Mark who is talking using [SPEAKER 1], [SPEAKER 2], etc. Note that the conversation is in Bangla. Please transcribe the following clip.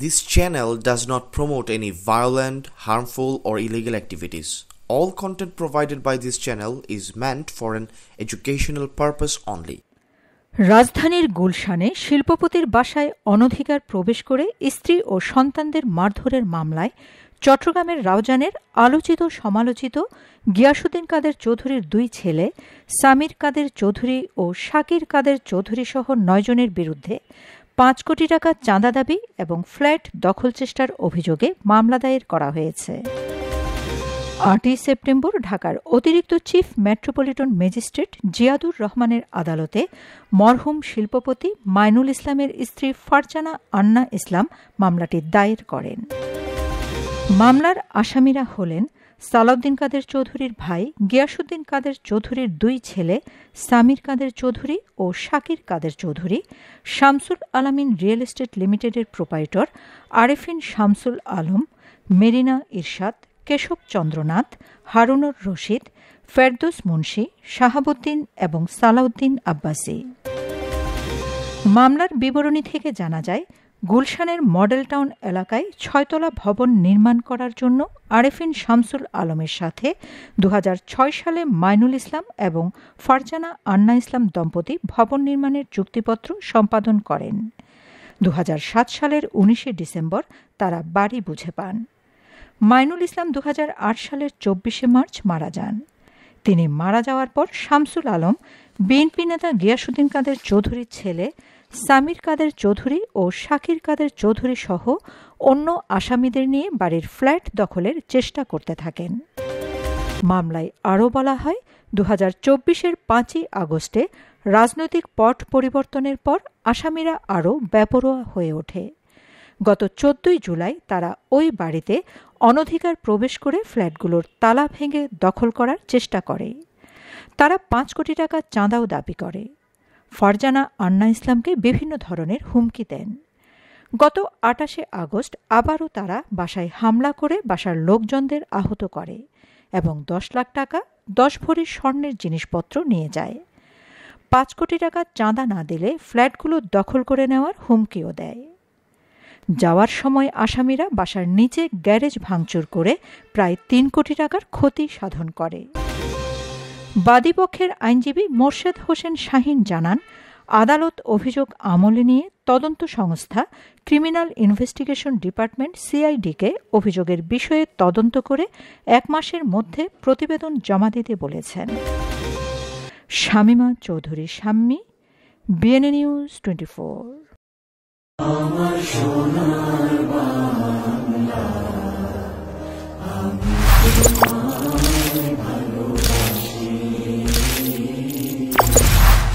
[SPEAKER 1] This channel does not promote any violent, harmful, or illegal activities. All content provided by this channel is meant for an educational purpose only.
[SPEAKER 2] রাজধানীর গুলশানে শিল্পপতির বাসায় অনধিকার প্রবেশ করে স্ত্রী ও সন্তানদের মারধরের মামলায় চট্টগ্রামের রাউজানের আলোচিত সমালোচিত গিয়াসউদ্দিন কাদের চৌধুরীর দুই ছেলে সামির কাদের চৌধুরী ও শাকির কাদের চৌধুরী সহ ৯ জনের বিরুদ্ধে ৫ কোটি টাকা চাঁদা দাবি এবং ফ্ল্যাট দখল চেষ্টার অভিযোগে মামলা দায়ের করা হয়েছে। ৮ই সেপ্টেম্বর ঢাকার অতিরিক্ত চিফ মেট্রোপলিটন ম্যাজিস্ট্রেট জিয়াদুর রহমানের আদালতে মরহুম শিল্পপতি মাইনুল ইসলামের স্ত্রী ফারজানা আন্না ইসলাম মামলাটি দায়ের করেন। মামলার আসামিরা হলেন সালাউদ্দিন কাদের চৌধুরীর ভাই গিয়াসউদ্দিন কাদের চৌধুরীর দুই ছেলে সামির কাদের চৌধুরী ও শাকির কাদের চৌধুরী, শামসুল আলামিন রিয়েল এস্টেট লিমিটেডের প্রোপাইটর আরেফিন শামসুল আলম, মেরিনা ইরশাদ, কেশব চন্দ্রনাথ, হারুনুর রশিদ, ফেরদৌস মুন্সি, শাহাবুদ্দিন এবং সালাউদ্দিন আব্বাসী। মামলার বিবরণী থেকে জানা যায়, গুলশানের মডেল টাউন এলাকায় ৬তলা ভবন নির্মাণ করার জন্য আরেফিন শামসুল আলমের সাথে ২০০৬ সালে মাইনুল ইসলাম এবং ফারজানা আন্না ইসলাম দম্পতি ভবন নির্মাণের চুক্তিপত্র সম্পাদন করেন। ২০০৭ সালের ১৯ ডিসেম্বর তারা বাড়ি বুঝে পান। মাইনুল ইসলাম ২০০৮ সালের ২৪ মার্চ মারা যান। তিনি মারা যাওয়ার পর শামসুল আলম বিএনপি নেতা গিয়াসউদ্দিন কাদের চৌধুরীর ছেলে সামির কাদের চৌধুরী ও শাকির কাদের চৌধুরী সহ অন্য আসামিদের নিয়ে বাড়ির ফ্ল্যাট দখলের চেষ্টা করতে থাকেন। মামলায় আরও বলা হয়, ২০২৪-এর ৫ই আগস্টে রাজনৈতিক পট পরিবর্তনের পর আসামিরা আরও বেপরোয়া হয়ে ওঠে। গত ১৪ জুলাই তারা ওই বাড়িতে অনধিকার প্রবেশ করে ফ্ল্যাটগুলোর তালা ভেঙে দখল করার চেষ্টা করে। তারা ৫ কোটি টাকা চাঁদাও দাবি করে। ফারজানা আন্না ইসলামকে বিভিন্ন ধরনের হুমকি দেন। গত ২৮ আগস্ট আবারও তারা বাসায় হামলা করে বাসার লোকজনদের আহত করে এবং ১০ লাখ টাকা ১০ ভরি স্বর্ণের জিনিসপত্র নিয়ে যায়। ৫ কোটি টাকা চাঁদা না দিলে ফ্ল্যাটগুলো দখল করে নেওয়ার হুমকিও দেয়। যাওয়ার সময় আসামিরা বাসার নিচে গ্যারেজ ভাঙচুর করে প্রায় ৩ কোটি টাকার ক্ষতি সাধন করে। বাদীপক্ষের আইনজীবী মোর্শেদ হোসেন শাহীন জানান, আদালত অভিযোগ আমলে নিয়ে তদন্ত সংস্থা ক্রিমিনাল ইনভেস্টিগেশন ডিপার্টমেন্ট সিআইডিকে অভিযোগের বিষয়ে তদন্ত করে ১ মাসের মধ্যে প্রতিবেদন জমা দিতে বলেছেন। Shamima Chowdhury Shammi, BNA news 24।